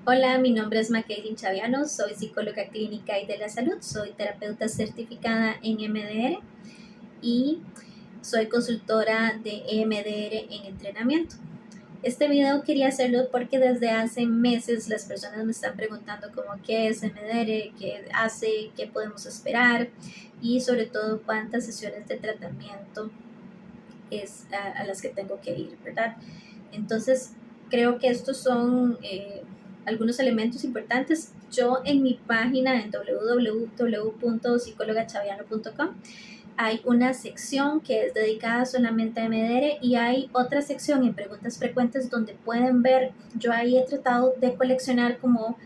Hola, mi nombre es Makeilin Chaviano, soy psicóloga clínica y de la salud, soy terapeuta certificada en EMDR y soy consultora de EMDR en entrenamiento. Este video quería hacerlo porque desde hace meses las personas me están preguntando como qué es EMDR, qué hace, qué podemos esperar y sobre todo cuántas sesiones de tratamiento es a las que tengo que ir, ¿verdad? Entonces, creo que estos son algunos elementos importantes. Yo en mi página en www.psicologachaviano.com hay una sección que es dedicada solamente a MDR y hay otra sección en preguntas frecuentes donde pueden ver, yo ahí he tratado de coleccionar como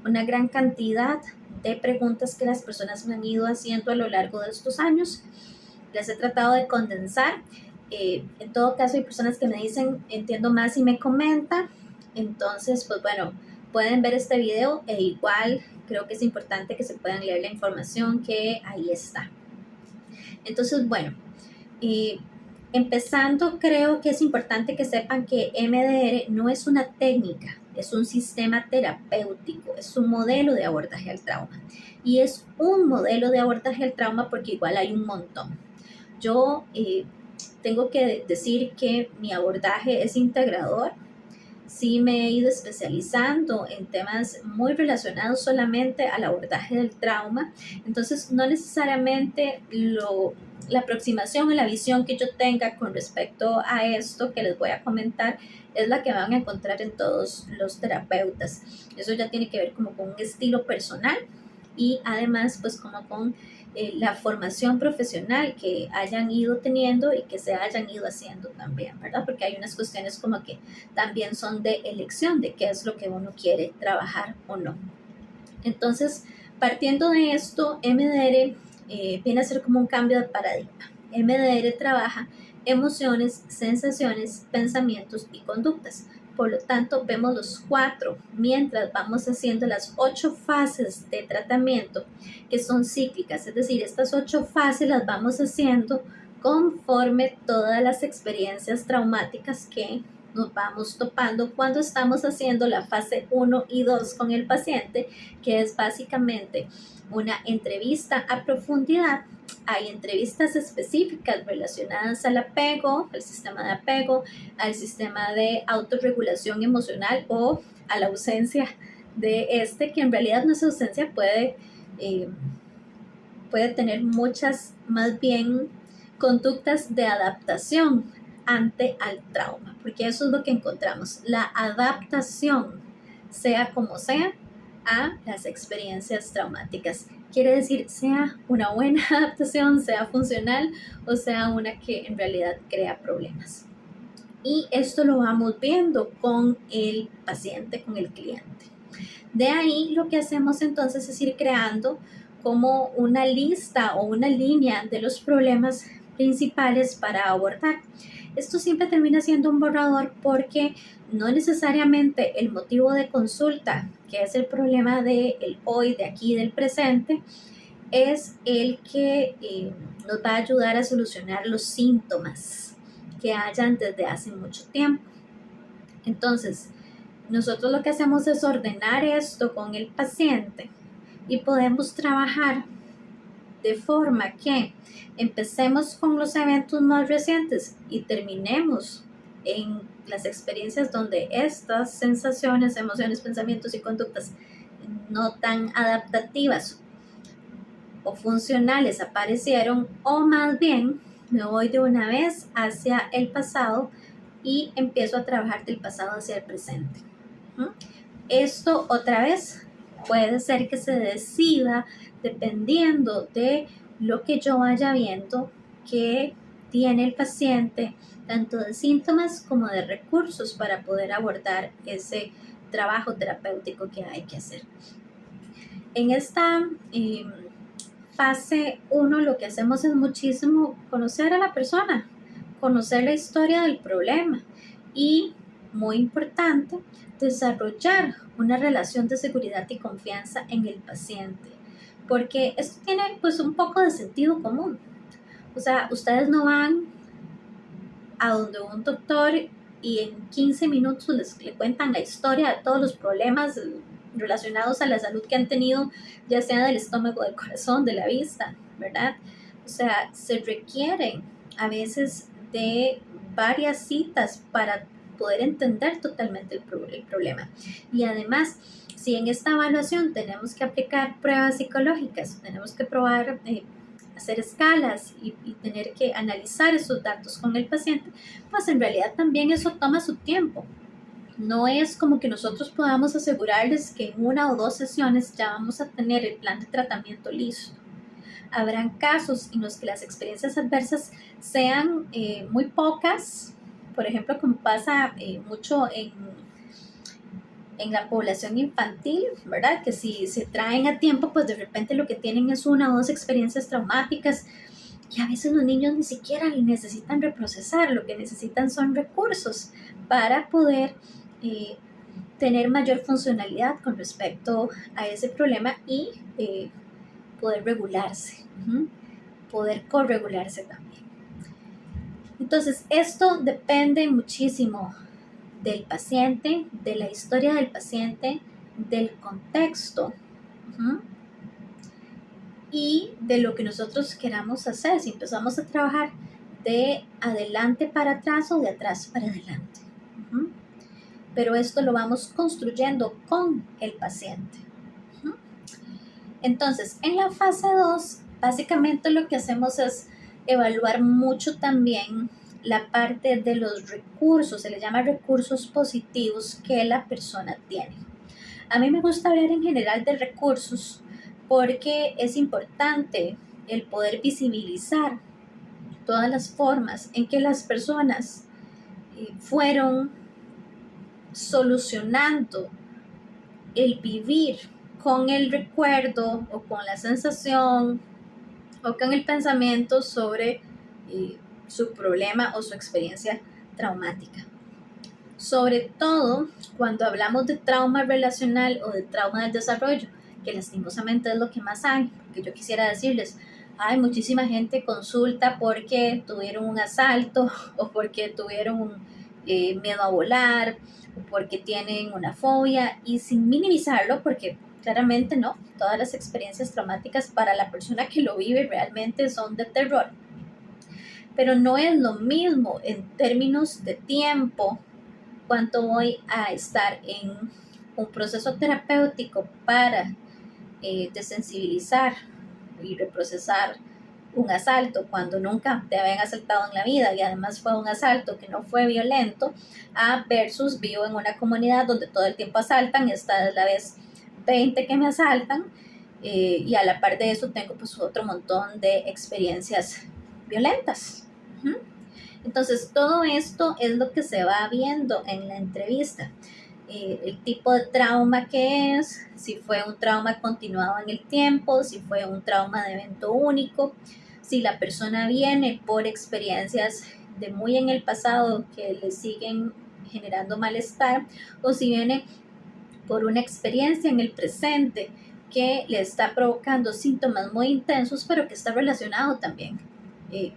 una gran cantidad de preguntas que las personas me han ido haciendo a lo largo de estos años. Las he tratado de condensar. En todo caso, hay personas que me dicen, entiendo más y me comentan. Entonces, pues bueno, pueden ver este video e igual creo que es importante que se puedan leer la información que ahí está. Entonces, bueno, empezando, creo que es importante que sepan que MDR no es una técnica, es un sistema terapéutico, es un modelo de abordaje al trauma. Y es un modelo de abordaje al trauma porque igual hay un montón. Yo tengo que decir que mi abordaje es integrador. Sí me he ido especializando en temas muy relacionados solamente al abordaje del trauma. Entonces, no necesariamente la aproximación o la visión que yo tenga con respecto a esto que les voy a comentar es la que van a encontrar en todos los terapeutas. Eso ya tiene que ver como con un estilo personal y además pues como con la formación profesional que hayan ido teniendo y que se hayan ido haciendo también, ¿verdad? Porque hay unas cuestiones como que también son de elección de qué es lo que uno quiere trabajar o no. Entonces, partiendo de esto, MDR viene a ser como un cambio de paradigma. MDR trabaja emociones, sensaciones, pensamientos y conductas. Por lo tanto, vemos los 4 mientras vamos haciendo las 8 fases de tratamiento que son cíclicas. Es decir, estas 8 fases las vamos haciendo conforme todas las experiencias traumáticas que nos vamos topando cuando estamos haciendo la fase 1 y 2 con el paciente, que es básicamente una entrevista a profundidad. Hay entrevistas específicas relacionadas al apego, al sistema de apego, al sistema de autorregulación emocional o a la ausencia de que en realidad nuestra ausencia puede tener muchas, más bien, conductas de adaptación ante al trauma, porque eso es lo que encontramos, la adaptación, sea como sea, a las experiencias traumáticas. Quiere decir, sea una buena adaptación, sea funcional o sea una que en realidad crea problemas. Y esto lo vamos viendo con el paciente, con el cliente. De ahí lo que hacemos entonces es ir creando como una lista o una línea de los problemas principales para abordar. Esto siempre termina siendo un borrador porque no necesariamente el motivo de consulta, que es el problema del hoy, de aquí, del presente, es el que nos va a ayudar a solucionar los síntomas que hayan desde hace mucho tiempo. Entonces, nosotros lo que hacemos es ordenar esto con el paciente y podemos trabajar de forma que empecemos con los eventos más recientes y terminemos en las experiencias donde estas sensaciones, emociones, pensamientos y conductas no tan adaptativas o funcionales aparecieron, o más bien me voy de una vez hacia el pasado y empiezo a trabajar del pasado hacia el presente. Esto otra vez puede ser que se decida dependiendo de lo que yo vaya viendo que tiene el paciente, tanto de síntomas como de recursos para poder abordar ese trabajo terapéutico que hay que hacer. En esta fase 1 lo que hacemos es muchísimo conocer a la persona, conocer la historia del problema y, muy importante, desarrollar una relación de seguridad y confianza en el paciente, porque esto tiene pues un poco de sentido común. O sea, ustedes no van a donde un doctor y en 15 minutos le cuentan la historia de todos los problemas relacionados a la salud que han tenido, ya sea del estómago, del corazón, de la vista, ¿verdad? O sea, se requieren a veces de varias citas para poder entender totalmente el problema. Y además, si en esta evaluación tenemos que aplicar pruebas psicológicas, tenemos que probar, hacer escalas y tener que analizar esos datos con el paciente, pues en realidad también eso toma su tiempo. No es como que nosotros podamos asegurarles que en 1 o 2 sesiones ya vamos a tener el plan de tratamiento listo. Habrán casos en los que las experiencias adversas sean muy pocas, por ejemplo, como pasa mucho en la población infantil, ¿verdad? Que si se traen a tiempo, pues de repente lo que tienen es 1 o 2 experiencias traumáticas y a veces los niños ni siquiera necesitan reprocesar, lo que necesitan son recursos para poder tener mayor funcionalidad con respecto a ese problema y poder regularse, poder corregularse también. Entonces, esto depende muchísimo del paciente, de la historia del paciente, del contexto y de lo que nosotros queramos hacer. Si empezamos a trabajar de adelante para atrás o de atrás para adelante. Pero esto lo vamos construyendo con el paciente. Entonces, en la fase 2, básicamente lo que hacemos es evaluar mucho también la parte de los recursos, se le llama recursos positivos que la persona tiene. A mí me gusta hablar en general de recursos porque es importante el poder visibilizar todas las formas en que las personas fueron solucionando el vivir con el recuerdo o con la sensación o con el pensamiento sobre su problema o su experiencia traumática. Sobre todo cuando hablamos de trauma relacional o de trauma del desarrollo, que lastimosamente es lo que más hay, porque yo quisiera decirles, hay muchísima gente consulta porque tuvieron un asalto o porque tuvieron miedo a volar o porque tienen una fobia, y sin minimizarlo, porque claramente no, todas las experiencias traumáticas para la persona que lo vive realmente son de terror, pero no es lo mismo en términos de tiempo cuánto voy a estar en un proceso terapéutico para desensibilizar y reprocesar un asalto cuando nunca te habían asaltado en la vida y además fue un asalto que no fue violento, a versus vivo en una comunidad donde todo el tiempo asaltan, esta es la vez 20 que me asaltan, y a la par de eso tengo pues otro montón de experiencias violentas. Entonces todo esto es lo que se va viendo en la entrevista. El tipo de trauma que es, si fue un trauma continuado en el tiempo, si fue un trauma de evento único, si la persona viene por experiencias de muy en el pasado que le siguen generando malestar, o si viene por una experiencia en el presente que le está provocando síntomas muy intensos, pero que está relacionado también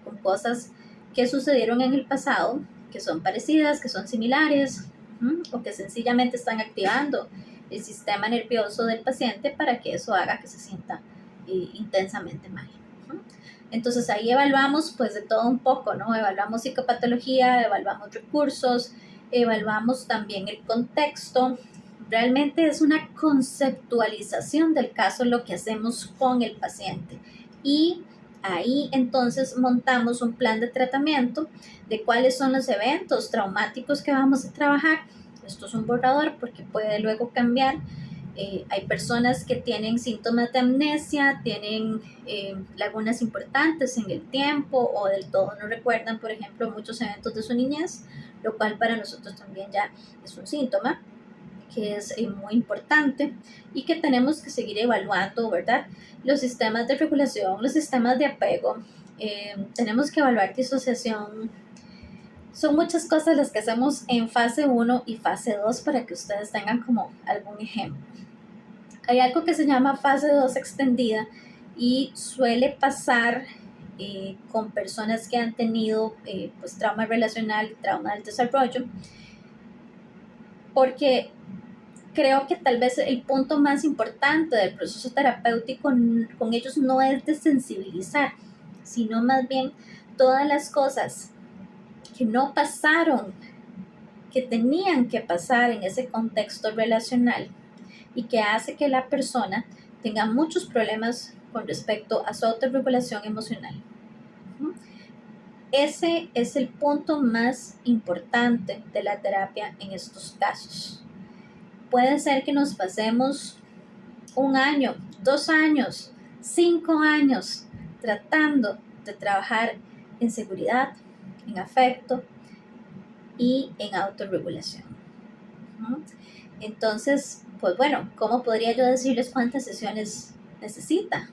con cosas que sucedieron en el pasado, que son parecidas, que son similares, o que sencillamente están activando el sistema nervioso del paciente para que eso haga que se sienta intensamente mal. Entonces ahí evaluamos pues de todo un poco, ¿no? Evaluamos psicopatología, evaluamos recursos, evaluamos también el contexto. Realmente es una conceptualización del caso lo que hacemos con el paciente, y ahí entonces montamos un plan de tratamiento de cuáles son los eventos traumáticos que vamos a trabajar. Esto es un borrador porque puede luego cambiar. Hay personas que tienen síntomas de amnesia, tienen lagunas importantes en el tiempo o del todo no recuerdan, por ejemplo, muchos eventos de su niñez, lo cual para nosotros también ya es un síntoma que es muy importante y que tenemos que seguir evaluando, ¿verdad? Los sistemas de regulación, los sistemas de apego, tenemos que evaluar disociación. Son muchas cosas las que hacemos en fase 1 y fase 2 para que ustedes tengan como algún ejemplo. Hay algo que se llama fase 2 extendida y suele pasar con personas que han tenido pues, trauma relacional, trauma del desarrollo, porque creo que tal vez el punto más importante del proceso terapéutico con ellos no es desensibilizar, sino más bien todas las cosas que no pasaron, que tenían que pasar en ese contexto relacional y que hace que la persona tenga muchos problemas con respecto a su autorregulación emocional. Ese es el punto más importante de la terapia en estos casos. Puede ser que nos pasemos 1 año, 2 años, 5 años tratando de trabajar en seguridad, en afecto y en autorregulación. Entonces, pues bueno, ¿cómo podría yo decirles cuántas sesiones necesita?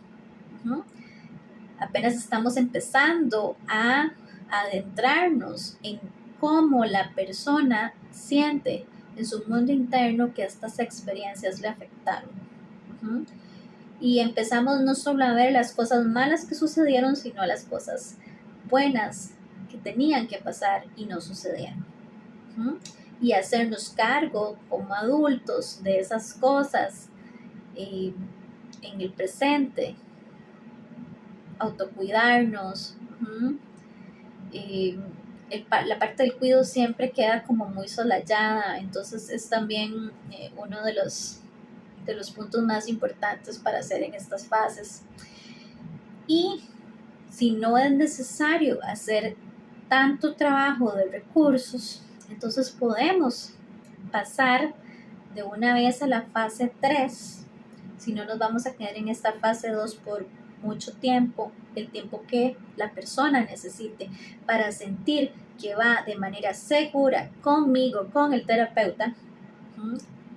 Apenas estamos empezando a adentrarnos en cómo la persona siente en su mundo interno que estas experiencias le afectaron. Y empezamos no solo a ver las cosas malas que sucedieron, sino las cosas buenas que tenían que pasar y no sucedieron. Y hacernos cargo como adultos de esas cosas en el presente, autocuidarnos. La parte del cuidado siempre queda como muy solayada, entonces es también uno de los puntos más importantes para hacer en estas fases. Y si no es necesario hacer tanto trabajo de recursos, entonces podemos pasar de una vez a la fase 3, si no nos vamos a quedar en esta fase 2 por mucho tiempo, el tiempo que la persona necesite para sentir que va de manera segura conmigo, con el terapeuta,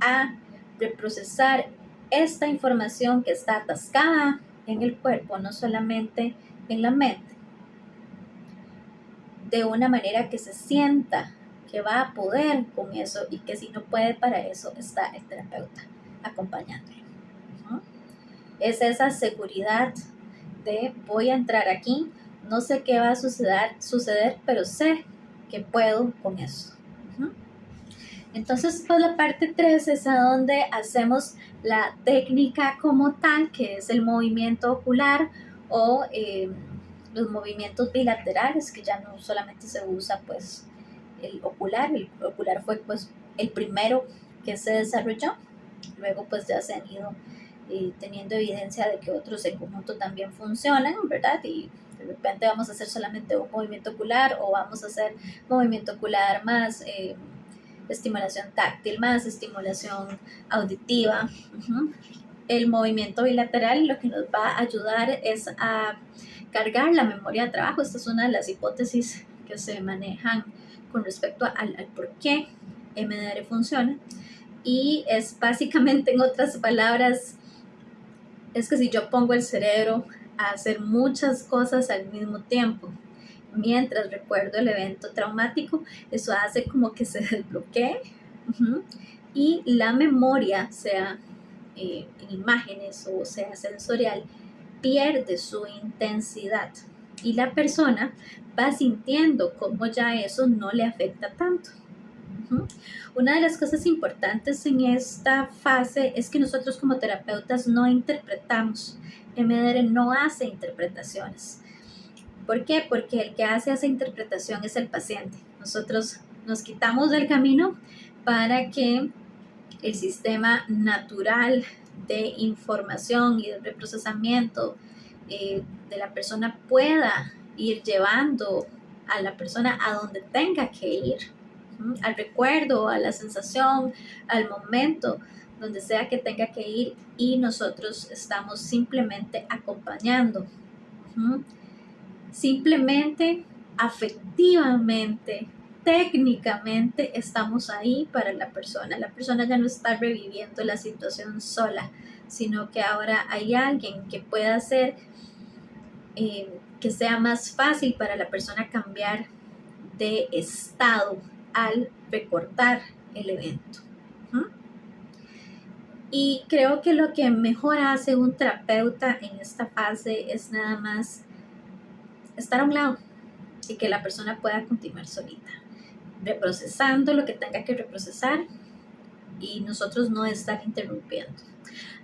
a reprocesar esta información que está atascada en el cuerpo, no solamente en la mente, de una manera que se sienta que va a poder con eso y que si no puede, para eso está el terapeuta acompañándolo. Es esa seguridad de voy a entrar aquí, no sé qué va a suceder, pero sé que puedo con eso. Entonces, pues la parte 3 es a donde hacemos la técnica como tal, que es el movimiento ocular o los movimientos bilaterales, que ya no solamente se usa pues el ocular fue pues el primero que se desarrolló, luego pues ya se han ido teniendo evidencia de que otros en conjunto también funcionan, ¿verdad? Y de repente vamos a hacer solamente un movimiento ocular o vamos a hacer movimiento ocular más estimulación táctil, más estimulación auditiva. El movimiento bilateral lo que nos va a ayudar es a cargar la memoria de trabajo. Esta es una de las hipótesis que se manejan con respecto al por qué MDR funciona. Y es básicamente, en otras palabras, es que si yo pongo el cerebro a hacer muchas cosas al mismo tiempo, mientras recuerdo el evento traumático, eso hace como que se desbloquee y la memoria, sea en imágenes o sea sensorial, pierde su intensidad y la persona va sintiendo como ya eso no le afecta tanto. Una de las cosas importantes en esta fase es que nosotros como terapeutas no interpretamos. MDR no hace interpretaciones. ¿Por qué? Porque el que hace esa interpretación es el paciente. Nosotros nos quitamos del camino para que el sistema natural de información y de reprocesamiento de la persona pueda ir llevando a la persona a donde tenga que ir, al recuerdo, a la sensación, al momento, donde sea que tenga que ir, y nosotros estamos simplemente acompañando. Simplemente, afectivamente, técnicamente estamos ahí para la persona. La persona ya no está reviviendo la situación sola, sino que ahora hay alguien que pueda hacer que sea más fácil para la persona cambiar de estado al recordar el evento. Y creo que lo que mejor hace un terapeuta en esta fase es nada más estar a un lado y que la persona pueda continuar solita, reprocesando lo que tenga que reprocesar, y nosotros no estar interrumpiendo.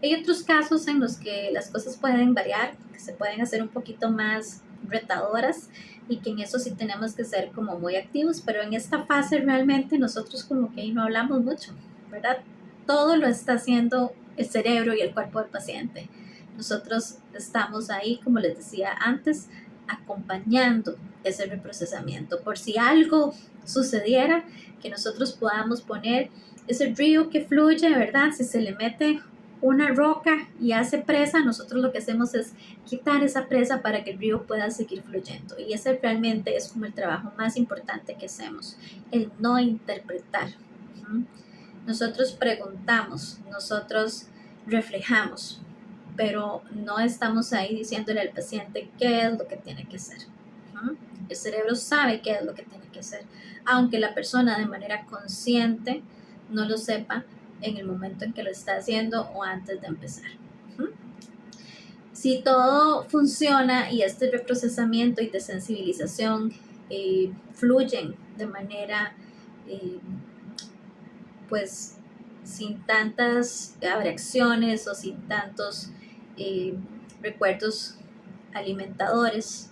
Hay otros casos en los que las cosas pueden variar, que se pueden hacer un poquito más retadoras y que en eso sí tenemos que ser como muy activos, pero en esta fase realmente nosotros como que no hablamos mucho, ¿verdad? Todo lo está haciendo el cerebro y el cuerpo del paciente. Nosotros estamos ahí, como les decía antes, acompañando ese reprocesamiento. Por si algo sucediera, que nosotros podamos poner ese río que fluye, ¿verdad? Si se le mete una roca y hace presa, nosotros lo que hacemos es quitar esa presa para que el río pueda seguir fluyendo. Y ese realmente es como el trabajo más importante que hacemos, el no interpretar. Nosotros preguntamos, nosotros reflejamos, pero no estamos ahí diciéndole al paciente qué es lo que tiene que hacer. El cerebro sabe qué es lo que tiene que hacer, aunque la persona de manera consciente no lo sepa en el momento en que lo está haciendo o antes de empezar. Si todo funciona y este reprocesamiento y desensibilización fluyen de manera pues sin tantas abracciones o sin tantos recuerdos alimentadores,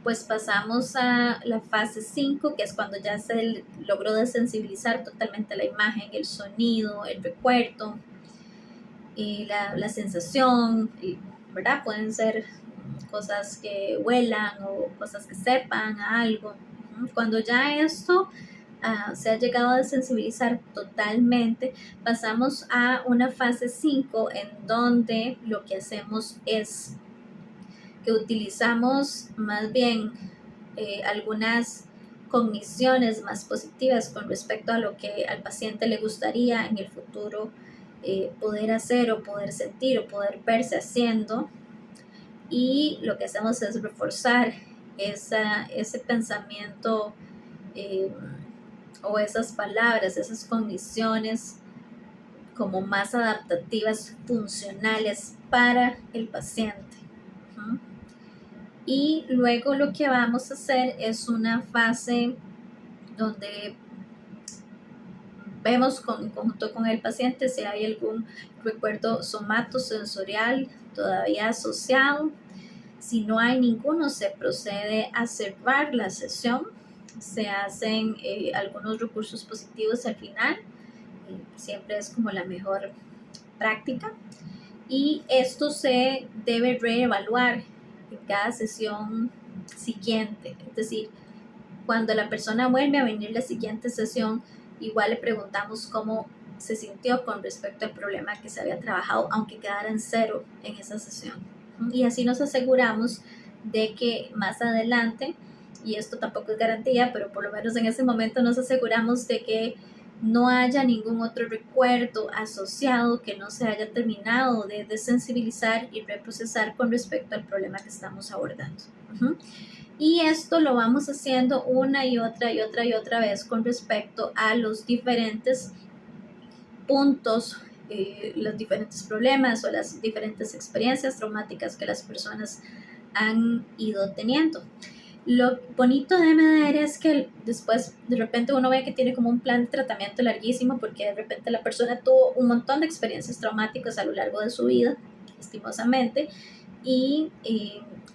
pues pasamos a la fase 5, que es cuando ya se logró desensibilizar totalmente la imagen, el sonido, el recuerdo, y la sensación, ¿verdad? Pueden ser cosas que huelan o cosas que sepan a algo. Cuando ya esto se ha llegado a desensibilizar totalmente, pasamos a una fase 5 en donde lo que hacemos es que utilizamos más bien algunas cogniciones más positivas con respecto a lo que al paciente le gustaría en el futuro poder hacer o poder sentir o poder verse haciendo, y lo que hacemos es reforzar ese pensamiento o esas palabras, esas cogniciones como más adaptativas, funcionales para el paciente. Y luego lo que vamos a hacer es una fase donde vemos en conjunto con el paciente si hay algún recuerdo somatosensorial todavía asociado. Si no hay ninguno, se procede a cerrar la sesión. Se hacen algunos recursos positivos al final. Siempre es como la mejor práctica. Y esto se debe reevaluar en cada sesión siguiente. Es decir, cuando la persona vuelve a venir la siguiente sesión, igual le preguntamos cómo se sintió con respecto al problema que se había trabajado, aunque quedara en 0 en esa sesión. Y así nos aseguramos de que más adelante, y esto tampoco es garantía, pero por lo menos en ese momento nos aseguramos de que no haya ningún otro recuerdo asociado que no se haya terminado de desensibilizar y reprocesar con respecto al problema que estamos abordando. Y esto lo vamos haciendo una y otra y otra y otra vez con respecto a los diferentes puntos, los diferentes problemas o las diferentes experiencias traumáticas que las personas han ido teniendo. Lo bonito de MDR es que después de repente uno ve que tiene como un plan de tratamiento larguísimo, porque de repente la persona tuvo un montón de experiencias traumáticas a lo largo de su vida, lastimosamente, y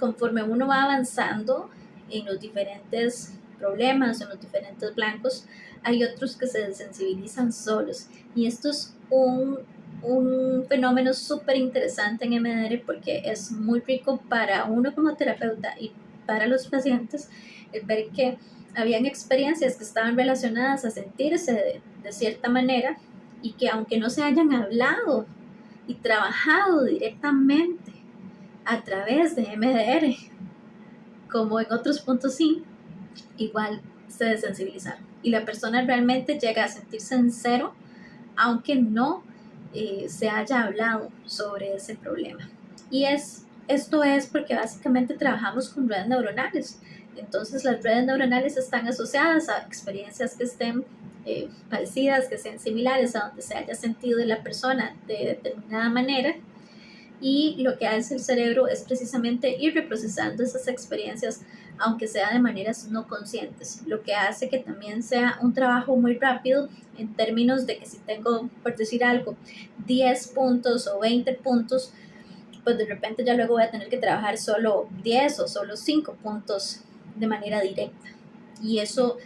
conforme uno va avanzando en los diferentes problemas, en los diferentes blancos, hay otros que se desensibilizan solos. Y esto es un fenómeno súper interesante en MDR, porque es muy rico para uno como terapeuta y para los pacientes el ver que habían experiencias que estaban relacionadas a sentirse de cierta manera, y que aunque no se hayan hablado y trabajado directamente a través de MDR, como en otros puntos sí, igual se desensibilizaron. Y la persona realmente llega a sentirse en 0, aunque no se haya hablado sobre ese problema. Y esto es porque básicamente trabajamos con redes neuronales. Entonces las redes neuronales están asociadas a experiencias que estén parecidas, que sean similares a donde se haya sentido de la persona de determinada manera. Y lo que hace el cerebro es precisamente ir reprocesando esas experiencias aunque sea de maneras no conscientes, lo que hace que también sea un trabajo muy rápido en términos de que si tengo, por decir algo, 10 puntos o 20 puntos, pues de repente ya luego voy a tener que trabajar solo 10 o solo 5 puntos de manera directa. Y eso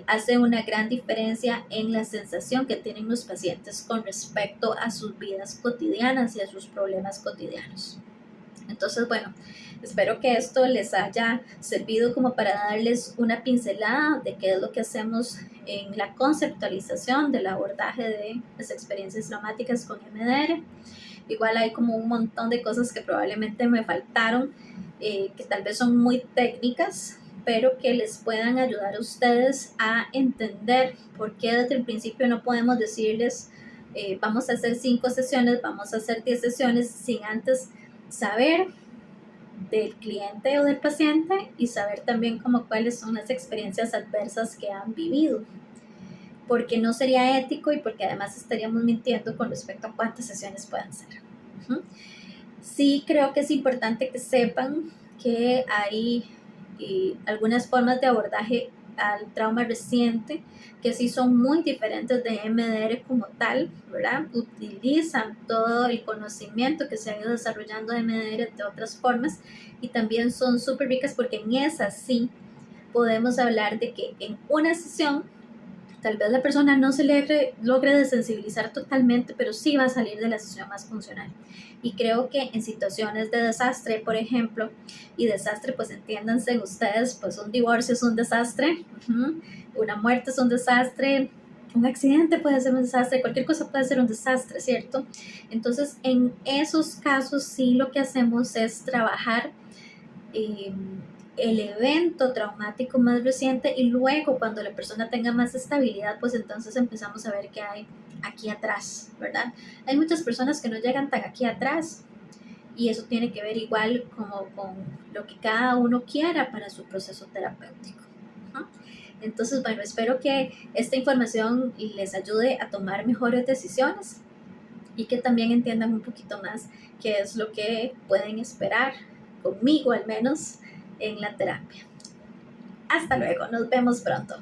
hace una gran diferencia en la sensación que tienen los pacientes con respecto a sus vidas cotidianas y a sus problemas cotidianos. Entonces, bueno, espero que esto les haya servido como para darles una pincelada de qué es lo que hacemos en la conceptualización del abordaje de las experiencias traumáticas con MDR. Igual hay como un montón de cosas que probablemente me faltaron, que tal vez son muy técnicas, pero que les puedan ayudar a ustedes a entender por qué desde el principio no podemos decirles vamos a hacer 5 sesiones, vamos a hacer 10 sesiones sin antes saber del cliente o del paciente y saber también como cuáles son las experiencias adversas que han vivido, porque no sería ético y porque además estaríamos mintiendo con respecto a cuántas sesiones pueden ser. Sí creo que es importante que sepan que hay algunas formas de abordaje al trauma reciente que sí son muy diferentes de MDR como tal, ¿verdad? Utilizan todo el conocimiento que se ha ido desarrollando de MDR de otras formas y también son súper ricas porque en esas sí podemos hablar de que en una sesión tal vez la persona no se logre desensibilizar totalmente, pero sí va a salir de la sesión más funcional. Y creo que en situaciones de desastre, por ejemplo, y desastre, pues entiéndanse ustedes, pues un divorcio es un desastre, una muerte es un desastre, un accidente puede ser un desastre, cualquier cosa puede ser un desastre, ¿cierto? Entonces, en esos casos sí lo que hacemos es trabajar el evento traumático más reciente y luego cuando la persona tenga más estabilidad, pues entonces empezamos a ver qué hay aquí atrás, ¿verdad? Hay muchas personas que no llegan tan aquí atrás y eso tiene que ver igual como con lo que cada uno quiera para su proceso terapéutico. Entonces, bueno, espero que esta información les ayude a tomar mejores decisiones y que también entiendan un poquito más qué es lo que pueden esperar conmigo al menos en la terapia. Hasta luego, nos vemos pronto.